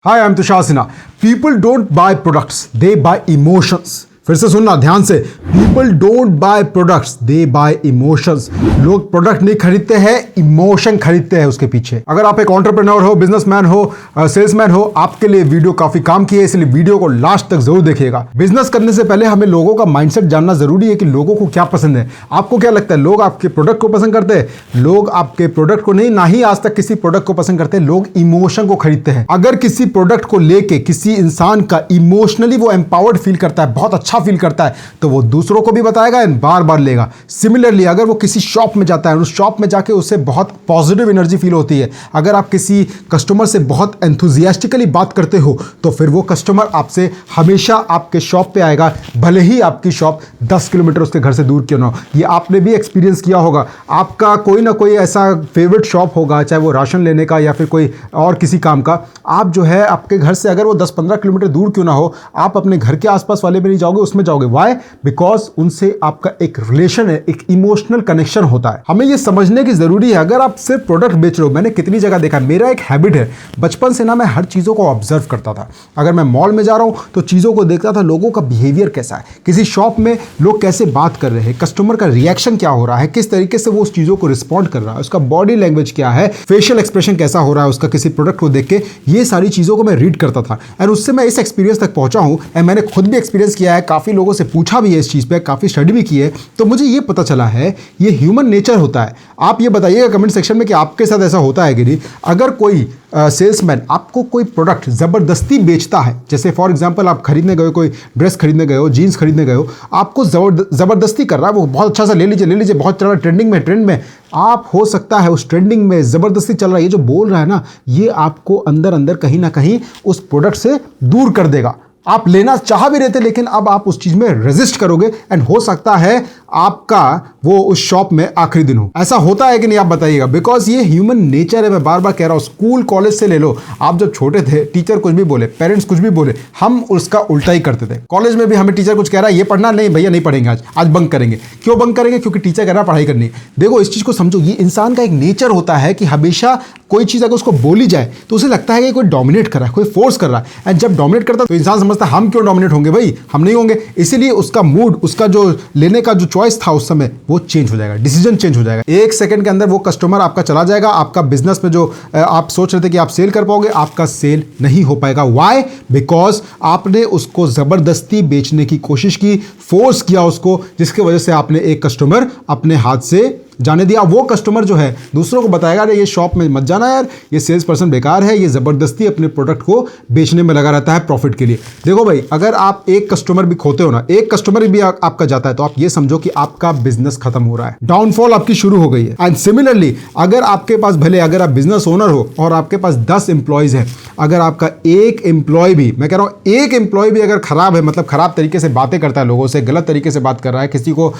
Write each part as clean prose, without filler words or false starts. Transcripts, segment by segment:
Hi, I'm Tushar Sinha. People don't buy products, they buy emotions. फिर से सुनना ध्यान से, people don't by products, they bye emotions. लोग प्रोडक्ट नहीं खरीदते हैं, इमोशन खरीदते हैं उसके पीछे। अगर आप एक एंटरप्रेन्योर हो, बिजनेसमैन हो, सेल्समैन हो, आपके लिए वीडियो काफी काम की है, इसलिए वीडियो को लास्ट तक जरूर देखिएगा। बिजनेस करने से पहले हमें लोगों का माइंडसेट जानना जरूरी है कि लोगों को क्या पसंद है। आपको क्या लगता है, लोग आपके प्रोडक्ट को पसंद करते हैं? लोग आपके प्रोडक्ट को नहीं, ना ही आज तक किसी प्रोडक्ट को पसंद करते हैं, लोग इमोशन को खरीदते हैं। अगर किसी प्रोडक्ट को लेके किसी इंसान का इमोशनली वो एम्पावर्ड फील करता है, बहुत अच्छा फील करता है, तो वो दूसरों को भी बताएगा एंड बार बार लेगा। सिमिलरली अगर वो किसी शॉप में जाता है, उस शॉप में जाके उससे बहुत पॉजिटिव एनर्जी फील होती है, अगर आप किसी कस्टमर से बहुत एंथुजियास्टिकली बात करते हो, तो फिर वो कस्टमर आपसे हमेशा आपके शॉप पे आएगा, भले ही आपकी शॉप 10 किलोमीटर उसके घर से दूर क्यों ना हो। ये आपने भी एक्सपीरियंस किया होगा। आपका कोई ना कोई ऐसा फेवरेट शॉप होगा, चाहे वो राशन लेने का या फिर कोई और किसी काम का। आप जो है आपके घर से अगर वो 10-15 किलोमीटर दूर क्यों ना हो, आप अपने घर के आसपास वाले में नहीं जाओगे, उसमें जाओगे। वाई? बिकॉज उनसे आपका एक रिलेशन है, एक इमोशनल कनेक्शन होता है। हमें यह समझने की जरूरी है। अगर आप सिर्फ प्रोडक्ट बेच रहे हो, मैंने कितनी जगह देखा, मेरा एक हैबिट है बचपन से ना, मैं हर चीजों को ऑब्जर्व करता था। अगर मैं मॉल में जा रहा हूं तो चीजों को देखता था, लोगों का बिहेवियर कैसा है, किसी शॉप में लोग कैसे बात कर रहे हैं, कस्टमर का रिएक्शन क्या हो रहा है, किस तरीके से वो उस चीजों को रिस्पॉन्ड कर रहा है, उसका बॉडी लैंग्वेज क्या है, फेशियल एक्सप्रेशन कैसा हो रहा है उसका किसी प्रोडक्ट को देख के। ये सारी चीजों को मैं रीड करता था एंड उससे मैं इस एक्सपीरियंस तक पहुंचा हूं एंड मैंने खुद भी एक्सपीरियंस किया है, काफी लोगों से पूछा भी है इस चीज पे, काफी स्टडी भी की है, तो मुझे ये पता चला है ये ह्यूमन नेचर होता है। आप ये बताइएगा कमेंट सेक्शन में कि आपके साथ ऐसा होता है कि नहीं। अगर कोई सेल्समैन आपको कोई प्रोडक्ट जबरदस्ती बेचता है, जैसे फॉर एग्जांपल आप खरीदने गए हो, कोई ड्रेस खरीदने गए हो, जीन्स खरीदने गए हो, आपको जबरदस्ती कर रहा है, वो बहुत अच्छा सा ले लीजिए, बहुत चल रहा है, ट्रेंड में आप, हो सकता है उस ट्रेंडिंग में जबरदस्ती चल रहा है, ये जो बोल रहा है ना, ये आपको अंदर अंदर कहीं ना कहीं उस प्रोडक्ट से दूर कर देगा। आप लेना चाह भी रहे थे, लेकिन अब आप उस चीज में रेजिस्ट करोगे एंड हो सकता है आपका वो उस शॉप में आखिरी दिन हो। ऐसा होता है कि नहीं, आप बताइएगा। बिकॉज ये ह्यूमन नेचर है। मैं बार बार कह रहा हूं, स्कूल कॉलेज से ले लो, आप जब छोटे थे, टीचर कुछ भी बोले, पेरेंट्स कुछ भी बोले, हम उसका उल्टा ही करते थे। कॉलेज में भी हमें टीचर कुछ कह रहा है, ये पढ़ना नहीं भैया, नहीं पढ़ेंगे, आज बंक करेंगे। क्यों बंक करेंगे? क्योंकि टीचर कह रहा है पढ़ाई करनी है। देखो, इस चीज को समझो, ये इंसान का एक नेचर होता है कि हमेशा कोई चीज अगर उसको बोली जाए तो उसे लगता है कि कोई डोमिनेट कर रहा है, कोई फोर्स कर रहा है, एंड जब डोमिनेट करता है तो इंसान समझता है हम क्यों डोमिनेट होंगे भाई, हम नहीं होंगे। इसीलिए उसका मूड, उसका जो लेने का जो चॉइस था उस समय, वो चेंज हो जाएगा, डिसीजन चेंज हो जाएगा। 1 सेकंड के अंदर वो कस्टमर आपका चला जाएगा। आपका बिजनेस में जो आप सोच रहे थे कि आप सेल कर पाओगे, आपका सेल नहीं हो पाएगा। व्हाई? बिकॉज आपने उसको जबरदस्ती बेचने की कोशिश की, फोर्स किया उसको, जिसकी वजह से आपने एक कस्टमर अपने हाथ से जाने दिया। वो कस्टमर जो है दूसरों को बताएगा, अरे ये शॉप में मत जाना यार, ये सेल्स पर्सन बेकार है, ये जबरदस्ती अपने प्रोडक्ट को बेचने में लगा रहता है प्रॉफिट के लिए। देखो भाई, अगर आप एक कस्टमर भी खोते हो ना, एक कस्टमर भी आपका जाता है, तो आप ये समझो कि आपका बिजनेस खत्म हो रहा है, डाउनफॉल आपकी शुरू हो गई है। एंड सिमिलरली अगर आपके पास, भले अगर आप बिजनेस ओनर हो और आपके पास 10 एम्प्लॉयज हैं, अगर आपका एक एम्प्लॉय भी, मैं कह रहा हूं एक एम्प्लॉय भी अगर खराब है, मतलब खराब तरीके से बातें करता है लोगों से, गलत तरीके से बात कर रहा है, किसी को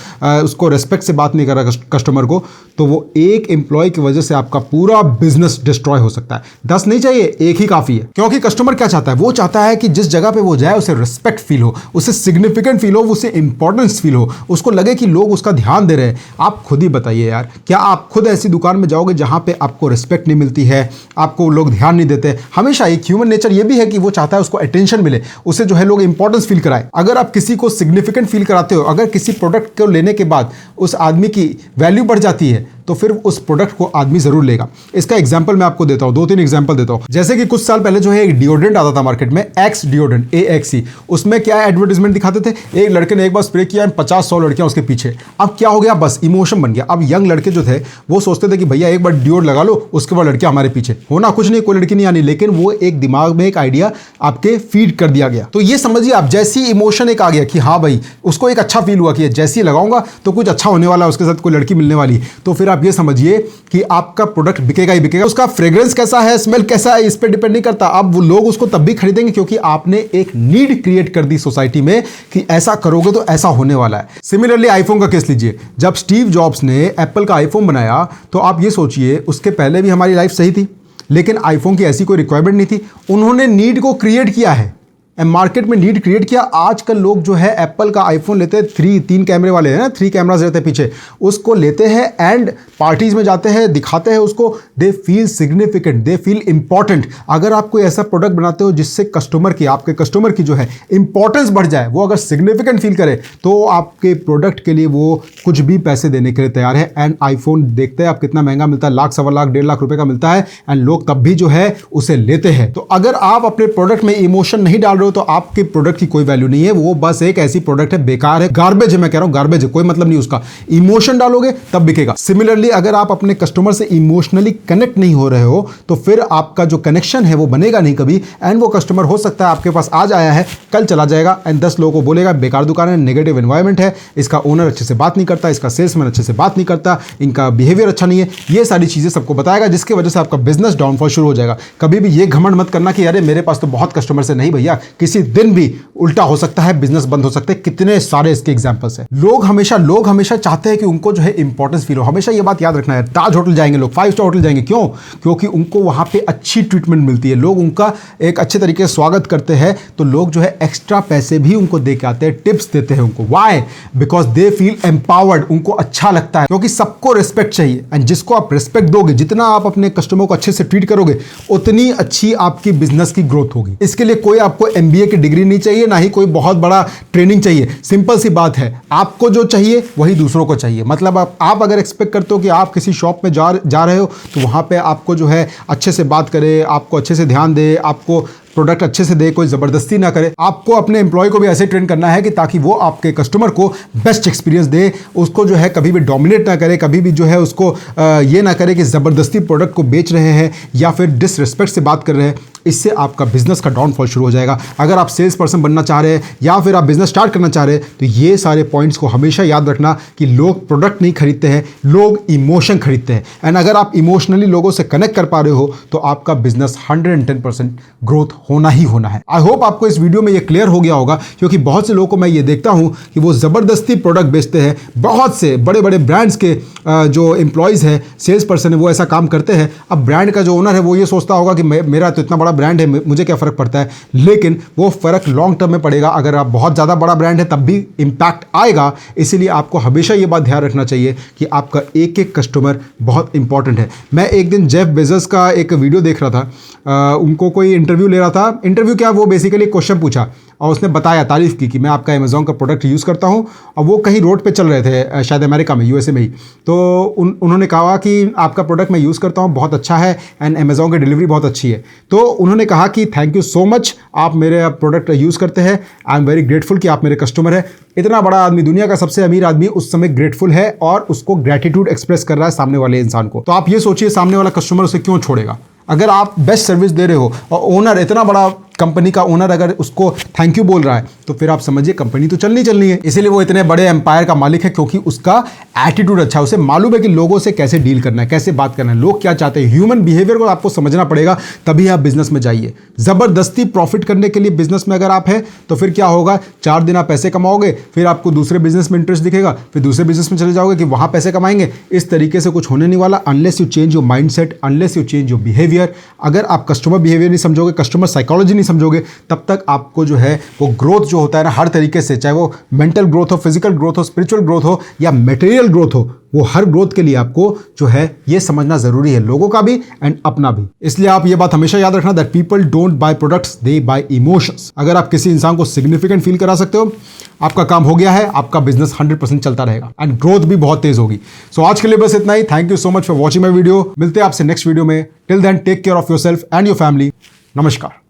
उसको रेस्पेक्ट से बात नहीं कर रहा कस्टमर को, तो वो एक एम्प्लॉय की वजह से आपका पूरा बिजनेस डिस्ट्रॉय हो सकता है। 10 नहीं चाहिए, एक ही काफी है। क्योंकि कस्टमर क्या चाहता है? वो चाहता है कि जिस जगह पे वो जाए उसे रिस्पेक्ट फील हो, उसे सिग्निफिकेंट फील हो, उसे इंपॉर्टेंस फील हो, उसको लगे कि लोग उसका ध्यान दे रहे हैं। आप खुद ही बताइए यार, क्या आप खुद ऐसी दुकान में जाओगे जहां पे आपको रिस्पेक्ट नहीं मिलती है, आपको लोग ध्यान नहीं देते? हमेशा एक ह्यूमन नेचर ये भी है कि वो चाहता है उसको अटेंशन मिले, उसे जो है लोग इंपॉर्टेंस फील कराए। अगर आप किसी को सिग्निफिकेंट फील कराते हो, अगर किसी प्रोडक्ट को लेने के बाद उस आदमी की वैल्यू बढ़ जाती है, तो फिर उस प्रोडक्ट को आदमी जरूर लेगा। इसका एग्जांपल मैं आपको देता हूं, 2-3 एग्जांपल देता हूं। जैसे कि कुछ साल पहले जो है एक डिओड्रेंट आता था मार्केट में, एक्स डिओड्रेंट, AXE। उसमें क्या एडवर्टाइजमेंट दिखाते थे, एक लड़के ने एक बार स्प्रे किया, 50-100 लड़कियां उसके पीछे। अब क्या हो गया, बस इमोशन बन गया। अब यंग लड़के जो थे वो सोचते थे कि भैया एक बार डिओड लगा लो, उसके बाद लड़कियां हमारे पीछे। होना कुछ नहीं, कोई लड़की नहीं आनी, लेकिन वो एक दिमाग में एक आइडिया आपके फीड कर दिया गया। तो ये समझिए आप, जैसी इमोशन एक आ गया कि हाँ भाई, उसको एक अच्छा फील हुआ कि जैसी लगाऊंगा तो कुछ अच्छा होने वाला है, उसके साथ कोई लड़की मिलने वाली, तो फिर आप ये समझिए कि आपका प्रोडक्ट बिकेगा ही बिकेगा। उसका फ्रेग्रेंस कैसा है, स्मेल कैसा है, इस पे डिपेंड नहीं करता। अब वो लोग उसको तब भी खरीदेंगे क्योंकि आपने एक नीड क्रिएट कर दी सोसाइटी में कि ऐसा करोगे तो ऐसा होने वाला है। सिमिलरली आईफोन का केस लीजिए। जब स्टीव जॉब्स ने एप्पल का आईफोन बनाया, तो आप ये सोचिए उसके पहले भी हमारी लाइफ सही थी, लेकिन आईफोन की ऐसी कोई रिक्वायरमेंट नहीं थी। उन्होंने नीड को क्रिएट किया है एंड मार्केट में नीड क्रिएट किया। आजकल लोग जो है एप्पल का आईफोन लेते हैं, 3 कैमरे वाले हैं ना, 3 कैमरास रहते हैं पीछे, उसको लेते हैं एंड पार्टीज में जाते हैं, दिखाते हैं उसको। They feel significant, they feel important. अगर आप कोई ऐसा प्रोडक्ट बनाते हो जिससे आपके कस्टमर की जो है इंपॉर्टेंस बढ़ जाए, वो अगर सिग्निफिकेंट फील करे, तो आपके प्रोडक्ट के लिए वो कुछ भी पैसे देने के लिए तैयार है। एंड आईफोन देखते हैं आप कितना महंगा मिलता है, लाख, सवा लाख, 1.5 लाख रुपए का मिलता है, एंड लोग तब भी जो है उसे लेते हैं। तो अगर आप अपने प्रोडक्ट में इमोशन नहीं डाल रहे हो तो आपके प्रोडक्ट की कोई वैल्यू नहीं है। वो बस एक ऐसी प्रोडक्ट है, बेकार है, गार्बेज है। मैं कह रहा हूं गार्बेज है, कोई मतलब नहीं उसका। इमोशन डालोगे तब बिकेगा। सिमिलरली अगर आप अपने कस्टमर से इमोशनली कनेक्ट नहीं हो रहे हो तो फिर आपका जो कनेक्शन है वो बनेगा नहीं कभी। एंड वो कस्टमर हो सकता है आपके पास आज आया है, कल चला जाएगा एंड 10 लोगों को बोलेगा बेकार दुकान है, नेगेटिव एनवायरमेंट है, इसका ओनर अच्छे से बात नहीं करता, इसका सेल्समैन अच्छे से बात नहीं करता, इनका बिहेवियर अच्छा नहीं है। ये सारी चीजें सबको बताएगा, जिसकी वजह से आपका बिजनेस डाउनफॉल शुरू हो जाएगा। कभी भी ये घमंड मत करना कि अरे मेरे पास तो बहुत कस्टमर से, नहीं भैया, किसी दिन भी उल्टा हो सकता है, बिजनेस बंद हो सकते हैं। कितने सारे इसके एग्जांपल्स हैं। लोग हमेशा चाहते हैं कि उनको जो है इंपॉर्टेंस फील हो। हमेशा ये बात याद रखना है। ताज होटल जाएंगे लोग, 5 स्टार होटल जाएंगे, क्यों? क्योंकि उनको वहां पे अच्छी ट्रीटमेंट मिलती है, लोग उनका एक अच्छे तरीके से स्वागत करते हैं, तो लोग जो है एक्स्ट्रा पैसे भी उनको दे के आते हैं, टिप्स देते हैं उनको। Why? Because they feel empowered, उनको अच्छा लगता है, क्योंकि सबको रिस्पेक्ट चाहिए। एंड जिसको आप रिस्पेक्ट दोगे, जितना आप अपने कस्टमर को अच्छे से ट्रीट करोगे, उतनी अच्छी आपकी बिजनेस की ग्रोथ होगी। इसके लिए कोई आपको MBA की डिग्री नहीं चाहिए, ना ही कोई बहुत बड़ा ट्रेनिंग चाहिए। सिंपल सी बात है, आपको जो चाहिए वही दूसरों को चाहिए। मतलब आप अगर एक्सपेक्ट करते हो कि आप किसी शॉप में जा रहे हो तो वहां पे आपको जो है अच्छे से बात करे, आपको अच्छे से ध्यान दे, आपको प्रोडक्ट अच्छे से दे, कोई जबरदस्ती ना करे। आपको अपने एम्प्लॉय को भी ऐसे ट्रेन करना है कि ताकि वो आपके कस्टमर को बेस्ट एक्सपीरियंस दे, उसको जो है कभी भी डोमिनेट ना करे, कभी भी जो है उसको ये ना करे कि जबरदस्ती प्रोडक्ट को बेच रहे हैं या फिर डिसरिस्पेक्ट से बात कर रहे हैं। इससे आपका बिजनेस का डाउनफॉल शुरू हो जाएगा। अगर आप सेल्स पर्सन बनना चाह रहे हैं या फिर आप बिजनेस स्टार्ट करना चाह रहे हैं तो ये सारे पॉइंट्स को हमेशा याद रखना कि लोग प्रोडक्ट नहीं खरीदते हैं, लोग इमोशन खरीदते हैं। एंड अगर आप इमोशनली लोगों से कनेक्ट कर पा रहे हो तो आपका बिजनेस 110% ग्रोथ होना ही होना है। आई होप आपको इस वीडियो में ये क्लियर हो गया होगा, क्योंकि बहुत से लोगों को मैं ये देखता हूं कि वो जबरदस्ती प्रोडक्ट बेचते हैं। बहुत से बड़े बड़े ब्रांड्स के जो एम्प्लॉयज़ हैं, सेल्स पर्सन है, वो ऐसा काम करते हैं। अब ब्रांड का जो ओनर है वो ये सोचता होगा कि मेरा तो इतना बड़ा ब्रांड है, मुझे क्या फ़र्क पड़ता है। लेकिन वो फ़र्क लॉन्ग टर्म में पड़ेगा। अगर आप बहुत ज़्यादा बड़ा ब्रांड है तब भी इम्पैक्ट आएगा। इसीलिए आपको हमेशा ये बात ध्यान रखना चाहिए कि आपका एक एक कस्टमर बहुत इंपॉर्टेंट है। मैं एक दिन जेफ बेजोस का एक वीडियो देख रहा था, उनको कोई इंटरव्यू ले रहा था। इंटरव्यू क्या, वो बेसिकली क्वेश्चन पूछा और उसने बताया, तारीफ़ की कि मैं आपका अमेज़ॉन का प्रोडक्ट यूज़ करता हूँ। और वो कहीं रोड पे चल रहे थे, शायद अमेरिका में, USA में ही। तो उन्होंने कहा कि आपका प्रोडक्ट मैं यूज़ करता हूँ, बहुत अच्छा है एंड अमेज़ॉन की डिलीवरी बहुत अच्छी है। तो उन्होंने कहा कि थैंक यू सो मच, आप मेरे प्रोडक्ट यूज़ करते हैं, आई एम वेरी ग्रेटफुल कि आप मेरे कस्टमर है। इतना बड़ा आदमी, दुनिया का सबसे अमीर आदमी उस समय ग्रेटफुल है और उसको ग्रेटिट्यूड एक्सप्रेस कर रहा है सामने वाले इंसान को। तो आप ये सोचिए सामने वाला कस्टमर उसे क्यों छोड़ेगा। अगर आप बेस्ट सर्विस दे रहे हो और ओनर, इतना बड़ा कंपनी का ओनर अगर उसको थैंक यू बोल रहा है तो फिर आप समझिए कंपनी तो चलनी है। इसीलिए वो इतने बड़े एम्पायर का मालिक है, क्योंकि उसका एटीट्यूड अच्छा है। उसे मालूम है कि लोगों से कैसे डील करना है, कैसे बात करना है, लोग क्या चाहते हैं। ह्यूमन बिहेवियर को आपको समझना पड़ेगा, तभी आप बिजनेस में जाइए। जबरदस्ती प्रॉफिट करने के लिए बिजनेस में अगर आप हैं तो फिर क्या होगा, 4 दिन आप पैसे कमाओगे, फिर आपको दूसरे बिजनेस में इंटरेस्ट दिखेगा, फिर दूसरे बिजनेस में चले जाओगे कि वहां पैसे कमाएंगे। इस तरीके से कुछ होने नहीं वाला, unless you change your mindset, unless you change your behaviour. अगर आप कस्टमर बिहेवियर नहीं समझोगे, कस्टमर साइकोलॉजी नहीं समझोगे, तब तक आपको जो है वो ग्रोथ जो होता है ना, हर तरीके से, चाहे वो मेंटल ग्रोथ हो, फिजिकल ग्रोथ हो, स्पिरिचुअल ग्रोथ हो या मटेरियल ग्रोथ हो, वो हर ग्रोथ के लिए आपको जो है ये समझना जरूरी है, लोगों का भी एंड अपना भी। इसलिए आप ये बात हमेशा याद रखना that people don't by products, they bye emotions. अगर आप किसी इंसान को सिग्निफिकेंट फील करा सकते हो, आपका काम हो गया है, आपका बिजनेस 100% चलता रहेगा एंड ग्रोथ भी बहुत तेज होगी। सो आज के लिए बस इतना ही। Thank you so much for watching my video. मिलते हैं आपसे नेक्स्ट वीडियो में। Till then take care of yourself and your family. नमस्कार।